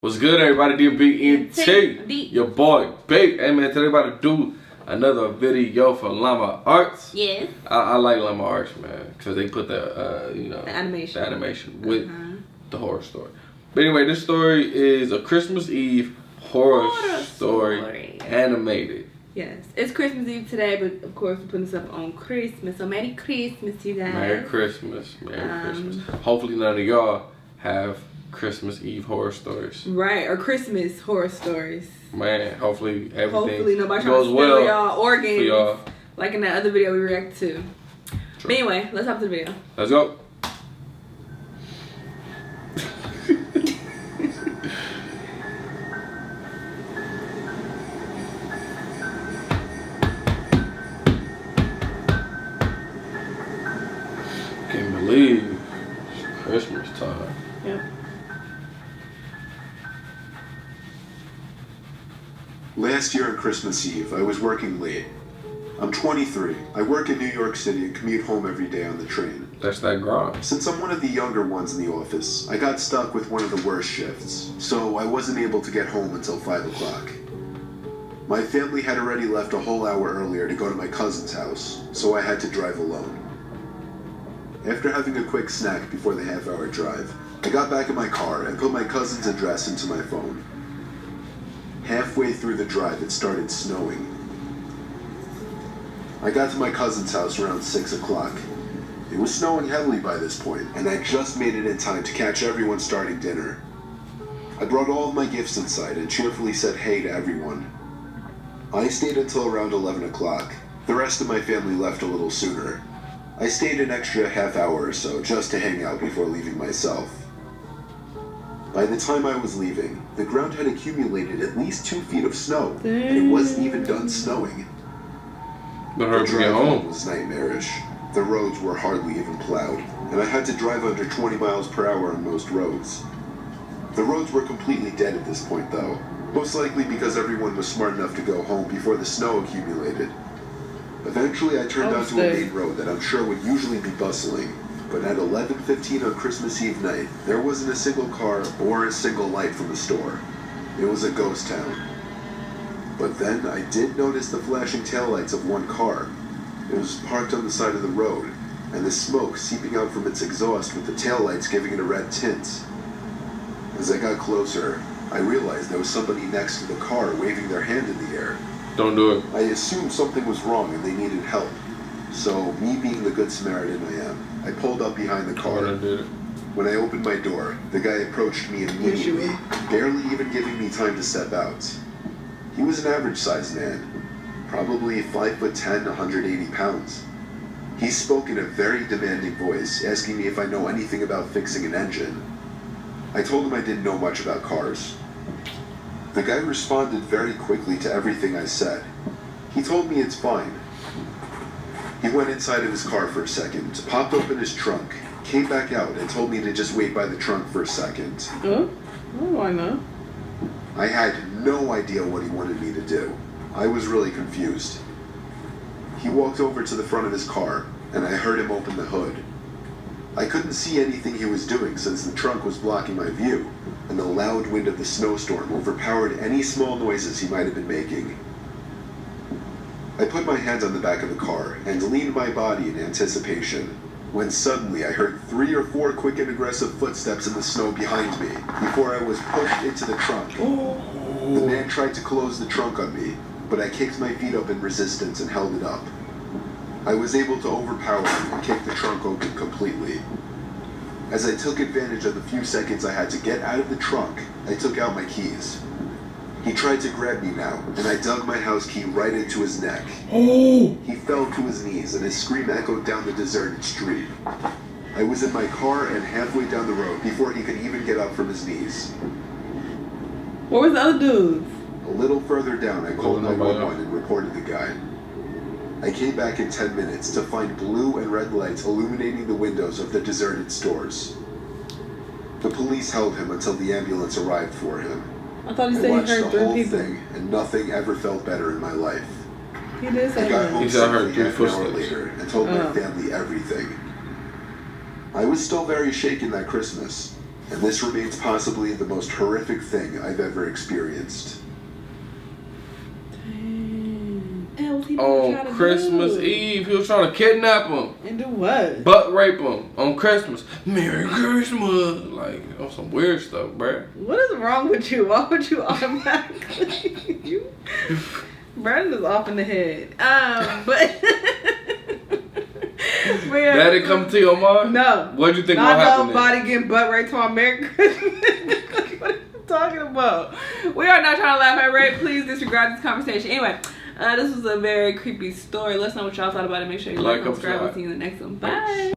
What's good, everybody? D&B ENT, your boy, Big. Hey, man, today about to do another video for Llama Arts. Yes. I like Llama Arts, man, because they put the, the animation with the horror story. But anyway, this story is a Christmas Eve horror story animated. Yes, it's Christmas Eve today, but of course we're putting this up on Christmas. So Merry Christmas, you guys. Merry Christmas. Merry Christmas. Hopefully none of y'all have Christmas Eve horror stories. Right, or Christmas horror stories. Man, hopefully everything nobody goes trying to well steal y'all organs, for y'all. like in that other video we reacted to. But anyway, let's hop to the video. Let's go. Can't believe it's Christmas time. Yep. Last year on Christmas Eve, I was working late. I'm 23. I work in New York City and commute home every day on the train. That's that grind. Since I'm one of the younger ones in the office, I got stuck with one of the worst shifts, so I wasn't able to get home until 5 o'clock. My family had already left a whole hour earlier to go to my cousin's house, so I had to drive alone. After having a quick snack before the half-hour drive, I got back in my car and put my cousin's address into my phone. Halfway through the drive, it started snowing. I got to my cousin's house around 6 o'clock. It was snowing heavily by this point, and I just made it in time to catch everyone starting dinner. I brought all of my gifts inside and cheerfully said hey to everyone. I stayed until around 11 o'clock. The rest of my family left a little sooner. I stayed an extra half hour or so just to hang out before leaving myself. By the time I was leaving, the ground had accumulated at least 2 feet of snow, and it wasn't even done snowing. But hard to get home was nightmarish. The roads were hardly even plowed, and I had to drive under 20 miles per hour on most roads. The roads were completely dead at this point though, most likely because everyone was smart enough to go home before the snow accumulated. Eventually I turned onto a main road that I'm sure would usually be bustling, but at 11:15 on Christmas Eve night, there wasn't a single car or a single light from the store. It was a ghost town. But then I did notice the flashing taillights of one car. It was parked on the side of the road, and the smoke seeping out from its exhaust with the taillights giving it a red tint. As I got closer, I realized there was somebody next to the car waving their hand in the air. Don't do it. I assumed something was wrong and they needed help. So, me being the good Samaritan I am, I pulled up behind the car. When I opened my door, the guy approached me immediately, barely even giving me time to step out. He was an average-sized man, probably 5'10", 180 pounds. He spoke in a very demanding voice, asking me if I know anything about fixing an engine. I told him I didn't know much about cars. The guy responded very quickly to everything I said. He told me it's fine. He went inside of his car for a second, popped open his trunk, came back out and told me to just wait by the trunk for a second. Oh, why not? I had no idea what he wanted me to do. I was really confused. He walked over to the front of his car, and I heard him open the hood. I couldn't see anything he was doing since the trunk was blocking my view, and the loud wind of the snowstorm overpowered any small noises he might have been making. I put my hands on the back of the car and leaned my body in anticipation, when suddenly I heard 3 or 4 quick and aggressive footsteps in the snow behind me before I was pushed into the trunk. The man tried to close the trunk on me, but I kicked my feet up in resistance and held it up. I was able to overpower him and kick the trunk open completely. As I took advantage of the few seconds I had to get out of the trunk, I took out my keys. He tried to grab me now, and I dug my house key right into his neck. He fell to his knees, and his scream echoed down the deserted street. I was in my car and halfway down the road before he could even get up from his knees. Where was the other dudes? A little further down, I called 911 and reported the guy. I came back in 10 minutes to find blue and red lights illuminating the windows of the deserted stores. The police held him until the ambulance arrived for him. I thought he said he heard 3 people. Thing, and nothing ever felt better in my life. He did say I got home heard 3 half an hour footsteps later and told my family everything. I was still very shaken that Christmas. And this remains possibly the most horrific thing I've ever experienced. On Christmas Eve, he was trying to kidnap him. And do what? Butt rape him on Christmas. Merry Christmas. Like, on some weird stuff, bruh. What is wrong with you? Why would you automatically? Brandon is off in the head. But That didn't come to your mind? No. What do you think will happen? Nobody getting butt raped on Merry Christmas. What are you talking about? We are not trying to laugh at rape. Please disregard this conversation. Anyway, this was a very creepy story. Let us know what y'all thought about it. Make sure you like and subscribe. We'll see you in the next one. Bye.